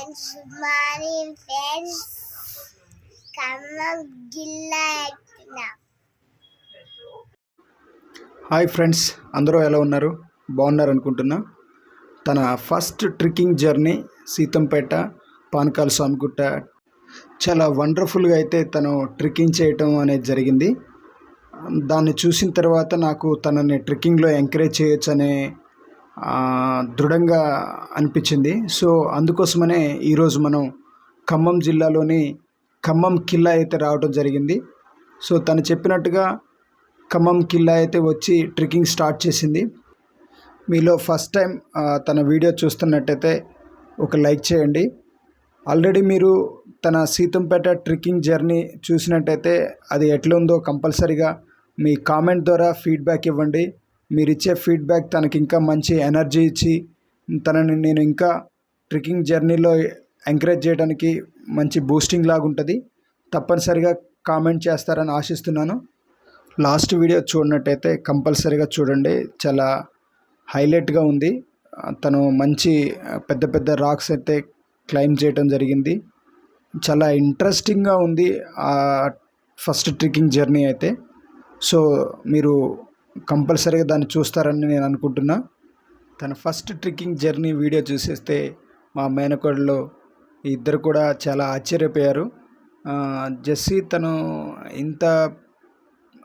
Friends, morning friends. Khammam జిల్లా ఎక్కిన. Hi friends, అందరూ ఎలా ఉన్నారు? బాగున్నారు అనుకుంటున్నా. తన first trekking journey Seethampeta Panakala Swamigutta చాలా వండర్ఫుల్గా అయితే తను ట్రెక్కింగ్ చేయటం అనేది జరిగింది. దాన్ని చూసిన తర్వాత నాకు తనని ట్రెక్కింగ్లో ఎంకరేజ్ చేయొచ్చు అనే దృఢంగా అనిపించింది. సో అందుకోసమనే ఈరోజు మనం ఖమ్మం జిల్లాలోని ఖమ్మం కిల్లా అయితే రావడం జరిగింది. సో తను చెప్పినట్టుగా ఖమ్మం కిల్లా అయితే వచ్చి ట్రెక్కింగ్ స్టార్ట్ చేసింది. మీలో ఫస్ట్ టైం తన వీడియో చూస్తున్నట్టయితే ఒక లైక్ చేయండి. ఆల్రెడీ మీరు తన సీతంపేట ట్రెక్కింగ్ జర్నీ చూసినట్టయితే అది ఎట్లుందో కంపల్సరీగా మీ కామెంట్ ద్వారా ఫీడ్బ్యాక్ ఇవ్వండి. మీరు ఇచ్చే ఫీడ్బ్యాక్ తనకి ఇంకా మంచి ఎనర్జీ ఇచ్చి తనని నేను ఇంకా ట్రెక్కింగ్ జర్నీలో ఎంకరేజ్ చేయడానికి మంచి బూస్టింగ్ లాగా ఉంటుంది. తప్పనిసరిగా కామెంట్ చేస్తారని ఆశిస్తున్నాను. లాస్ట్ వీడియో చూడనట్టయితే కంపల్సరీగా చూడండి, చాలా హైలైట్గా ఉంది. తను మంచి పెద్ద పెద్ద రాక్స్ అయితే క్లైమ్ చేయడం జరిగింది. చాలా ఇంట్రెస్టింగ్గా ఉంది ఆ ఫస్ట్ ట్రెక్కింగ్ జర్నీ అయితే. సో మీరు కంపల్సరీగా దాన్ని చూస్తారని నేను అనుకుంటున్నా. తన ఫస్ట్ ట్రెక్కింగ్ జర్నీ వీడియో చూసేస్తే మా మేనకోడలు ఇద్దరు కూడా చాలా ఆశ్చర్యపోయారు. జెస్సీ తను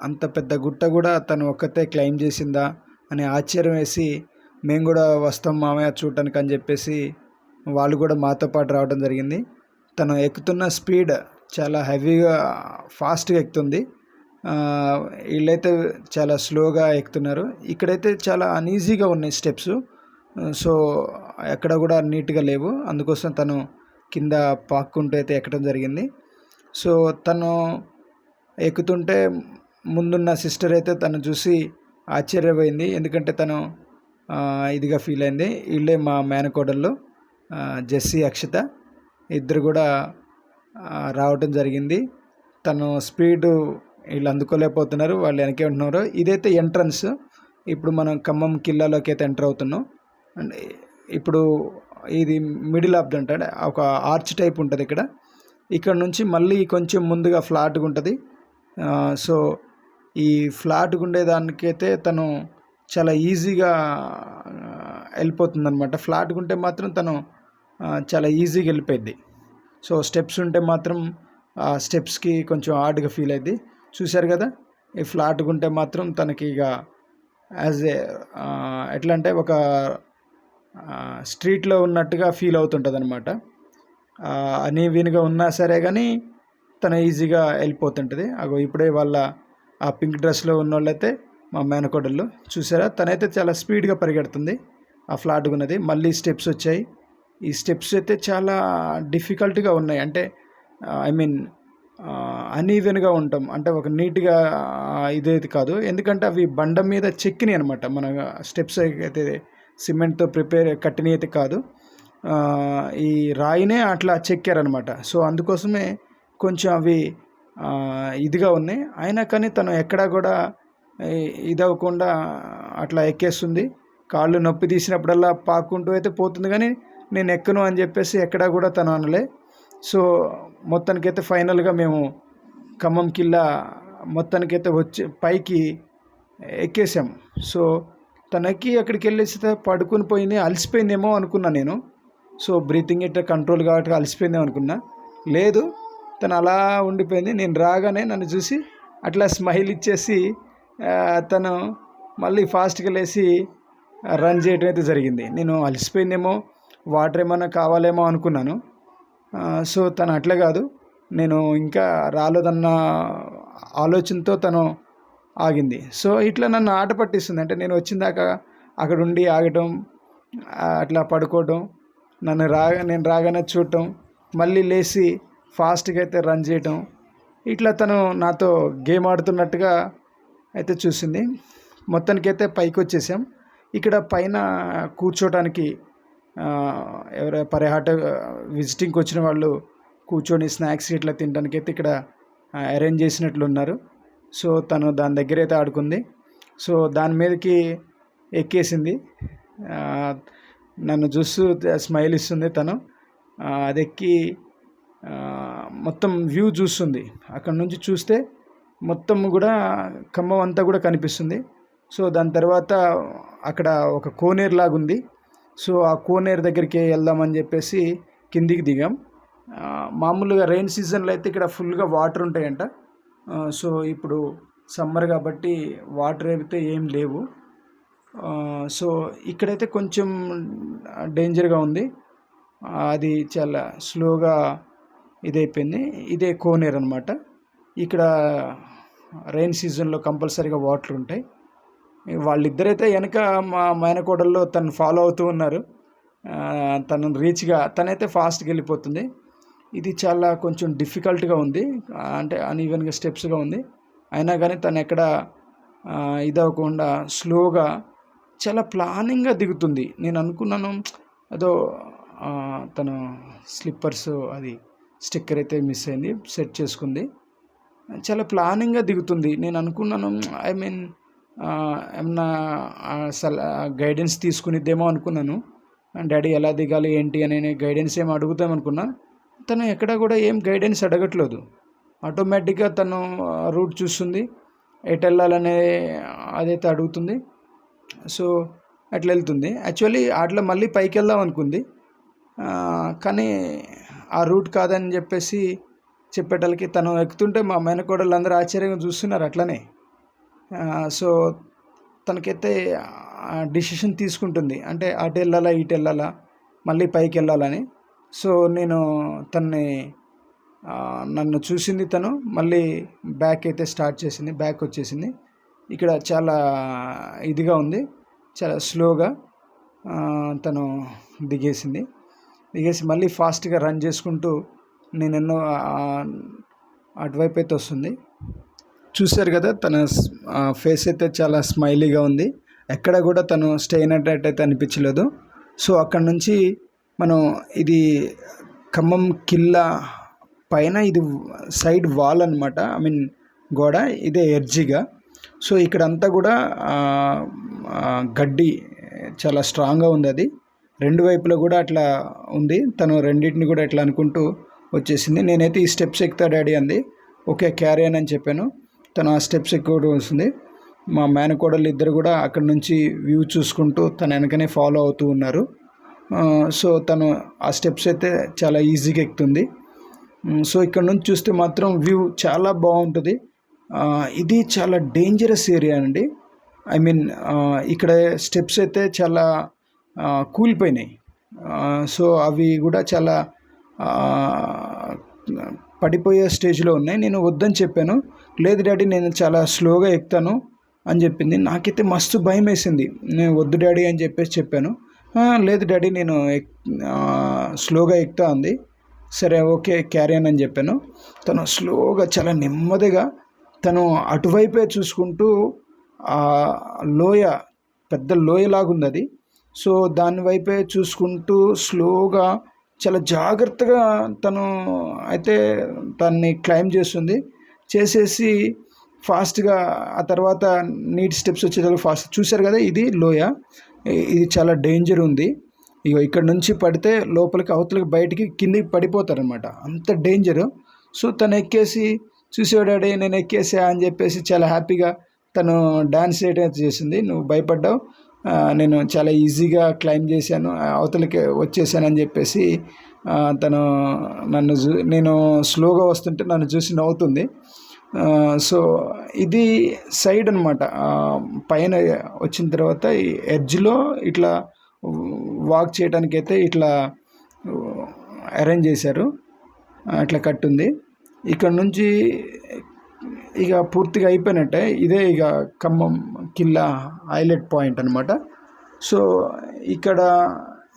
అంత పెద్ద గుట్ట కూడా తను ఒక్కతే క్లైమ్ చేసిందా అని ఆశ్చర్యం వేసి, మేము కూడా వస్తాం మామయ్య చూడటానికి అని చెప్పేసి వాళ్ళు కూడా మాతో పాటు రావడం జరిగింది. తను ఎక్కుతున్న స్పీడ్ చాలా హెవీగా ఫాస్ట్గా ఎక్కుతుంది. వీళ్ళైతే చాలా స్లోగా ఎక్కుతున్నారు. ఇక్కడైతే చాలా అన్ఈజీగా ఉన్నాయి స్టెప్స్. సో ఎక్కడ కూడా నీట్గా లేవు. అందుకోసం తను కింద పాక్కుంటూ అయితే ఎక్కడం జరిగింది. సో తను ఎక్కుతుంటే ముందున్న సిస్టర్ అయితే తను చూసి ఆశ్చర్యపోయింది. ఎందుకంటే తను ఇదిగా ఫీల్ అయింది. వీళ్ళే మా మేనకోడళ్ళు జెస్సీ, అక్షిత ఇద్దరు కూడా రావటం జరిగింది. తను స్పీడు వీళ్ళు అందుకోలేకపోతున్నారు, వాళ్ళు వెనకే ఉంటున్నారు. ఇదైతే ఎంట్రన్స్. ఇప్పుడు మనం ఖమ్మం కిల్లాలోకి అయితే ఎంటర్ అవుతున్నాం. అండ్ ఇప్పుడు ఇది మిడిల్ ఆఫ్ ది అంటే ఒక ఆర్చ్ టైప్ ఉంటుంది ఇక్కడ. ఇక్కడ నుంచి మళ్ళీ కొంచెం ముందుగా ఫ్లాట్గా ఉంటుంది. సో ఈ ఫ్లాట్గా ఉండేదానికైతే తను చాలా ఈజీగా వెళ్ళిపోతుంది అనమాట. ఫ్లాట్గా ఉంటే మాత్రం తను చాలా ఈజీగా వెళ్ళిపోయింది. సో స్టెప్స్ ఉంటే మాత్రం ఆ స్టెప్స్కి కొంచెం హార్డ్గా ఫీల్ అయింది. చూశారు కదా, ఈ ఫ్లాట్గా ఉంటే మాత్రం తనకి ఇక యాజ్ ఏ ఎట్లా అంటే ఒక స్ట్రీట్లో ఉన్నట్టుగా ఫీల్ అవుతుంటుంది అనమాట. అనీవీన్గా ఉన్నా సరే కానీ తను ఈజీగా వెళ్ళిపోతుంటుంది. అగో ఇప్పుడే వాళ్ళ ఆ పింక్ డ్రెస్లో ఉన్న వాళ్ళైతే మా మేనకోడళ్ళు చూసారా, తనైతే చాలా స్పీడ్గా పరిగెడుతుంది. ఆ ఫ్లాట్గా ఉన్నది. మళ్ళీ స్టెప్స్ వచ్చాయి. ఈ స్టెప్స్ అయితే చాలా డిఫికల్ట్గా ఉన్నాయి. అంటే ఐ మీన్ అన్ఈవెన్గా ఉంటాం, అంటే ఒక నీట్గా ఇదేది కాదు. ఎందుకంటే అవి బండ మీద చెక్కినాయి అనమాట. మన స్టెప్స్ అయితే సిమెంట్తో కట్టినవి అయితే కాదు, ఈ రాయినే అట్లా చెక్కారనమాట. సో అందుకోసమే కొంచెం అవి ఇదిగా ఉన్నాయి. అయినా కానీ తను ఎక్కడా కూడా ఇదవ్వకుండా అట్లా ఎక్కేస్తుంది. కాళ్ళు నొప్పి తీసినప్పుడల్లా పాక్కుంటూ అయితే పోతుంది, కానీ నేను ఎక్కను అని చెప్పేసి ఎక్కడా కూడా తను అనలే. సో మొత్తానికైతే ఫైనల్గా మేము ఖమ్మం కిల్లా మొత్తానికైతే వచ్చి పైకి ఎక్కేసాం. సో తనకి అక్కడికి వెళ్ళేసి పడుకుని పోయింది, అలసిపోయిందేమో అనుకున్నా నేను. సో బ్రీతింగ్ ఇట్లా కంట్రోల్ కాబట్టి అలసిపోయిందేమో అనుకున్నా. లేదు, తను అలా ఉండిపోయింది. నేను రాగానే నన్ను చూసి అట్లా స్మైల్ ఇచ్చేసి తను మళ్ళీ ఫాస్ట్గా లేచి రన్ చేయడం అయితే జరిగింది. నేను అలసిపోయిందేమో, వాటర్ ఏమన్నా కావాలేమో అనుకున్నాను. సో తను అట్లే కాదు, నేను ఇంకా రాలేదన్న ఆలోచనతో తను ఆగింది. సో ఇట్లా నన్ను ఆట పట్టిస్తుంది. అంటే నేను వచ్చిందాక అక్కడ ఉండి ఆగటం, అట్లా పడుకోవటం, నేను రాగానే చూడటం, మళ్ళీ లేచి ఫాస్ట్గా అయితే రన్ చేయటం, ఇట్లా తను నాతో గేమ్ ఆడుతున్నట్టుగా అయితే చూసింది. మొత్తానికైతే పైకి వచ్చేసాం. ఇక్కడ పైన కూర్చోటానికి ఎవరైనా విజిటింగ్కి వచ్చిన వాళ్ళు కూర్చొని స్నాక్స్ ఇట్లా తినడానికి అయితే ఇక్కడ అరేంజ్ చేసినట్లు ఉన్నారు. సో తను దాని దగ్గర అయితే ఆడుకుంది. సో దాని మీదకి ఎక్కేసింది. నన్ను చూస్తూ స్మైల్ ఇస్తుంది తను. అది ఎక్కి మొత్తం వ్యూ చూస్తుంది. అక్కడ నుంచి చూస్తే మొత్తం కూడా ఖమ్మం అంతా కూడా కనిపిస్తుంది. సో దాని తర్వాత అక్కడ ఒక కోనేరు లాగా ఉంది. సో ఆ కోనేరు దగ్గరికి వెళ్దామని చెప్పేసి కిందికి దిగాం. మామూలుగా రెయిన్ సీజన్లో అయితే ఇక్కడ ఫుల్గా వాటర్ ఉంటాయంట. సో ఇప్పుడు సమ్మర్ కాబట్టి వాటర్ అయితే ఏం లేవు. సో ఇక్కడైతే కొంచెం డేంజర్గా ఉంది. అది చాలా స్లోగా ఇదైపోయింది. ఇదే కోనేరు అనమాట. ఇక్కడ రెయిన్ సీజన్లో కంపల్సరీగా వాటర్ ఉంటాయి. వాళ్ళిద్దరైతే వెనక మా మేనకోడల్లో తను ఫాలో అవుతూ ఉన్నారు. తనను రీచ్గా తనైతే ఫాస్ట్గా వెళ్ళిపోతుంది. ఇది చాలా కొంచెం డిఫికల్ట్గా ఉంది, అంటే అన్ఈవెన్గా స్టెప్స్గా ఉంది. అయినా కానీ తను ఎక్కడ ఇదవ్వకుండా స్లోగా చాలా ప్లానింగ్గా దిగుతుంది. నేను అనుకున్నాను అదో తను స్లిప్పర్స్ అది స్టిక్కర్ అయితే మిస్ అయింది, సెట్ చేసుకుంది. చాలా ప్లానింగ్గా దిగుతుంది. నేను అనుకున్నాను ఐ మీన్ ఏమన్నా గైడెన్స్ తీసుకునిద్దేమో అనుకున్నాను. డాడీ ఎలా దిగాలి ఏంటి అని గైడెన్స్ ఏమి అడుగుతామనుకున్నా. తను ఎక్కడ కూడా ఏం గైడెన్స్ అడగట్లేదు. ఆటోమేటిక్గా తను రూట్ చూస్తుంది, ఎటు వెళ్ళాలనే అదైతే అడుగుతుంది. సో అట్లా వెళ్తుంది. యాక్చువల్లీ అట్లా మళ్ళీ పైకి వెళ్దాం అనుకుంది, కానీ ఆ రూట్ కాదని చెప్పేసి చెప్పేటలకి తను ఎక్కుతుంటే మా మేనకోడళ్ళు అందరూ ఆశ్చర్యంగా చూస్తున్నారు అట్లనే. సో తనకైతే డిసిషన్ తీసుకుంటుంది, అంటే అటు వెళ్ళాలా ఇటు వెళ్ళాలా మళ్ళీ పైకి వెళ్ళాలని. సో నేను నన్ను చూసింది, తను మళ్ళీ బ్యాక్ అయితే స్టార్ట్ చేసింది, బ్యాక్ వచ్చేసింది. ఇక్కడ చాలా ఇదిగా ఉంది, చాలా స్లోగా తను దిగేసి మళ్ళీ ఫాస్ట్గా రన్ చేసుకుంటూ నేనెన్నో అటువైపు అయితే వస్తుంది. చూశారు కదా, తన ఫేస్ అయితే చాలా స్మైలీగా ఉంది. ఎక్కడ కూడా తను స్టే అయినట్టయితే అనిపించలేదు. సో అక్కడ నుంచి మనం ఇది ఖమ్మం కిల్లా పైన ఇది సైడ్ వాల్ అనమాట, ఐ మీన్ గోడ, ఇదే ఎడ్జిగా. సో ఇక్కడంతా కూడా గడ్డి చాలా స్ట్రాంగ్గా ఉంది. అది రెండు వైపులా కూడా అట్లా ఉంది. తను రెండింటిని కూడా ఎట్లా అనుకుంటూ వచ్చేసింది. నేనైతే ఈ స్టెప్స్ ఎక్కుతా డాడీ అంది. ఓకే క్యారీ అని చెప్పాను. తను ఆ స్టెప్స్ ఎక్కువ వస్తుంది. మా మేనకోడలు ఇద్దరు కూడా అక్కడ నుంచి వ్యూ చూసుకుంటూ తన వెనకనే ఫాలో అవుతూ ఉన్నారు. సో తను ఆ స్టెప్స్ అయితే చాలా ఈజీగా ఎక్కుతుంది. సో ఇక్కడ నుంచి చూస్తే మాత్రం వ్యూ చాలా బాగుంటుంది. ఇది చాలా డేంజరస్ ఏరియా అండి. ఐ మీన్ ఇక్కడ స్టెప్స్ అయితే చాలా కూలిపోయినాయి. సో అవి కూడా చాలా పడిపోయే స్టేజ్లో ఉన్నాయి. నేను వద్దని చెప్పాను. లేదు డాడీ నేను చాలా స్లోగా ఎక్కుతాను అని చెప్పింది. నాకైతే మస్తు భయం వేసింది. నేను వద్దు డాడీ అని చెప్పాను. లేదు డాడీ నేను స్లోగా ఎక్కుతా అంది. సరే ఓకే క్యారీ అని చెప్పాను. తను స్లోగా చాలా నెమ్మదిగా తను అటువైపే చూసుకుంటూ లోయ, పెద్ద లోయలాగుంది అది. సో దాని వైపే చూసుకుంటూ స్లోగా చాలా జాగ్రత్తగా తను అయితే దాన్ని క్లైమ్ చేసేసి ఫాస్ట్గా ఆ తర్వాత నీట్ స్టెప్స్ వచ్చేటప్పుడు ఫాస్ట్. చూశారు కదా, ఇది లోయ, ఇది చాలా డేంజర్ ఉంది. ఇక ఇక్కడ నుంచి పడితే లోపలికి అవతలకి బయటికి కిందికి పడిపోతారనమాట, అంత డేంజరు. సో తను ఎక్కేసి చూసేవాడే నేను ఎక్కేసా అని చెప్పేసి చాలా హ్యాపీగా తను డాన్స్ చేయడం చేసింది. నువ్వు భయపడ్డావు, నేను చాలా ఈజీగా క్లైమ్ చేశాను, అవతలకి వచ్చేసానని చెప్పేసి తను నేను స్లోగా వస్తుంటే నన్ను చూసి నవ్వుతుంది. సో ఇది సైడ్ అనమాట. పైన వచ్చిన తర్వాత ఈ ఎడ్జ్లో ఇట్లా వాక్ చేయడానికైతే ఇట్లా అరేంజ్ చేశారు, అట్లా కట్టుంది. ఇక్కడ నుంచి ఇక పూర్తిగా అయిపోయినట్టే. ఇదే ఇక ఖమ్మం కిల్లా హైలైట్ పాయింట్ అనమాట. సో ఇక్కడ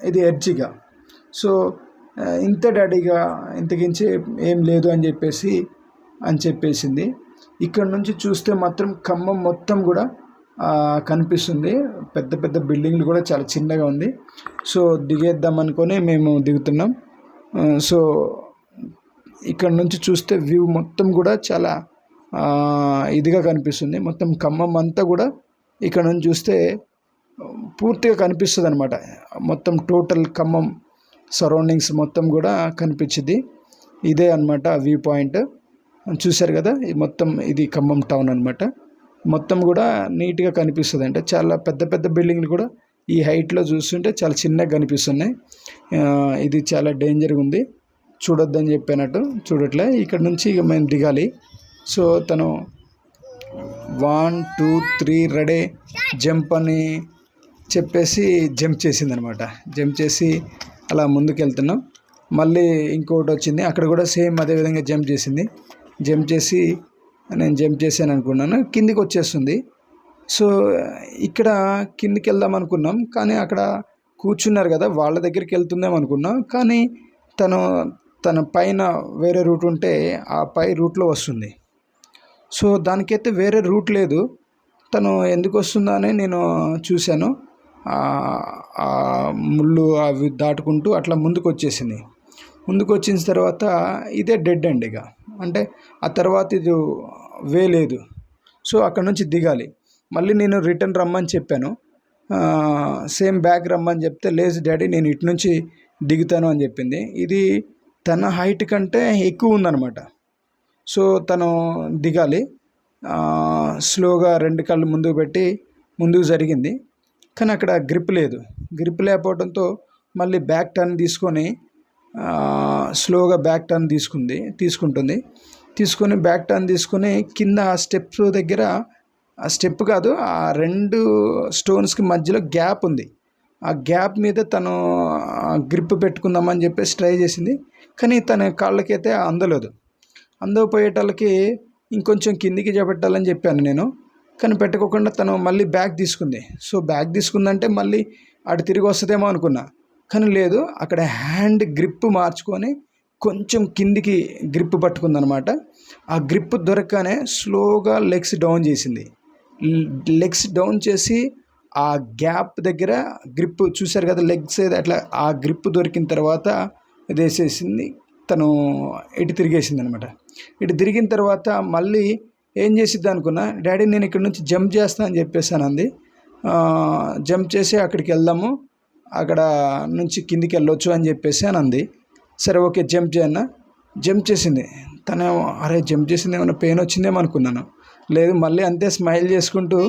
ఇది ఎడ్జిగా. సో ఇంత డాడీగా ఇంతకించి ఏం లేదు అని చెప్పేసింది. ఇక్కడ నుంచి చూస్తే మాత్రం ఖమ్మం మొత్తం కూడా కనిపిస్తుంది. పెద్ద పెద్ద బిల్డింగ్లు కూడా చాలా చిన్నగా ఉంది. సో దిగేద్దాం అనుకొని మేము దిగుతున్నాం. సో ఇక్కడ నుంచి చూస్తే వ్యూ మొత్తం కూడా చాలా ఇదిగా కనిపిస్తుంది. మొత్తం ఖమ్మం అంతా కూడా ఇక్కడ నుంచి చూస్తే పూర్తిగా కనిపిస్తుంది అనమాట. మొత్తం టోటల్ ఖమ్మం సరౌండింగ్స్ మొత్తం కూడా కనిపించింది. ఇదే అన్నమాట వ్యూ పాయింట్. చూశారు కదా, ఇది ఖమ్మం టౌన్ అన్నమాట. మొత్తం కూడా నీట్గా కనిపిస్తుంది. అంటే చాలా పెద్ద పెద్ద బిల్డింగ్లు కూడా ఈ హైట్లో చూస్తుంటే చాలా చిన్నగా కనిపిస్తున్నాయి. ఇది చాలా డేంజర్గా ఉంది, చూడొద్దని చెప్పినట్టు చూడట్లే. ఇక్కడ నుంచి ఇక మేము దిగాలి. సో తను 1 2 3 రెడీ జంప్ అని చెప్పేసి జంప్ చేసిందనమాట. జంప్ చేసి అలా ముందుకు వెళ్తున్నాం. మళ్ళీ ఇంకోటి వచ్చింది, అక్కడ కూడా సేమ్ అదే విధంగా జంప్ చేసింది. జంప్ చేసి నేను జంప్ చేశాను అనుకున్నాను, కిందికి వచ్చేస్తుంది. సో ఇక్కడ కిందికి వెళ్దాం అనుకున్నాం, కానీ అక్కడ కూర్చున్నారు కదా వాళ్ళ దగ్గరికి వెళ్తుందేమో అనుకున్నాం. కానీ తన పైన వేరే రూట్ ఉంటే ఆ పై రూట్లో వస్తుంది. సో దానికైతే వేరే రూట్ లేదు. తను ఎందుకు వస్తుందా అని నేను చూశాను. ఆ ముళ్ళు అవి దాటుకుంటూ అట్లా ముందుకు వచ్చేసింది. ముందుకు వచ్చిన తర్వాత ఇదే డెడ్ ఎండ్ ఇక. అంటే ఆ తర్వాత ఇది వే లేదు. సో అక్కడ నుంచి దిగాలి. మళ్ళీ నేను రిటర్న్ రమ్మని చెప్పాను. సేమ్ బ్యాక్ రమ్మని చెప్తే, లేదు డాడీ నేను ఇటు నుంచి దిగుతాను అని చెప్పింది. ఇది తన హైట్ కంటే ఎక్కువ ఉందన్నమాట. సో తను దిగాలి. స్లోగా 2 కాళ్ళు ముందుకు పెట్టి ముందుకు జరిగింది. కానీ అక్కడ గ్రిప్ లేదు. గ్రిప్ లేకపోవడంతో మళ్ళీ బ్యాక్ టర్న్ తీసుకొని స్లోగా బ్యాక్ టర్న్ తీసుకొని బ్యాక్ టర్న్ తీసుకొని కింద ఆ స్టెప్స్ దగ్గర, ఆ స్టెప్ కాదు, ఆ 2 స్టోన్స్కి మధ్యలో గ్యాప్ ఉంది. ఆ గ్యాప్ మీద తను గ్రిప్ పెట్టుకుందామని చెప్పేసి ట్రై చేసింది. కానీ తన కాళ్ళకైతే అందకపోయేటాళ్ళకి ఇంకొంచెం కిందికి చేపట్టాలని చెప్పాను నేను. కానీ పెట్టుకోకుండా తను మళ్ళీ బ్యాక్ తీసుకుంది. సో బ్యాక్ తీసుకుందంటే మళ్ళీ అటు తిరిగి వస్తుందేమో అనుకున్నా, కానీ లేదు. అక్కడ హ్యాండ్ గ్రిప్ మార్చుకొని కొంచెం కిందికి గ్రిప్ పట్టుకుందనమాట. ఆ గ్రిప్ దొరకగానే స్లోగా లెగ్స్ డౌన్ చేసింది. లెగ్స్ డౌన్ చేసి ఆ గ్యాప్ దగ్గర గ్రిప్ చూశారు కదా, లెగ్స్ అట్లా ఆ గ్రిప్ దొరికిన తర్వాత ఇది వేసేసింది. తను ఇటు తిరిగేసింది అనమాట. ఇటు తిరిగిన తర్వాత మళ్ళీ ఏం చేసిద్ది అనుకున్నా, డాడీ నేను ఇక్కడ నుంచి జంప్ చేస్తా అని చెప్పేసాను అంది. జంప్ చేసి అక్కడికి వెళ్దాము, అక్కడ నుంచి కిందికి వెళ్ళొచ్చు అని చెప్పేసి అని అంది. సరే ఓకే జంప్ చేయన్నా. జంప్ చేసింది. తను అరే జంప్ చేసింది ఏమైనా పెయిన్ వచ్చిందేమో అనుకున్నాను. లేదు, మళ్ళీ అంతే స్మైల్ చేసుకుంటూ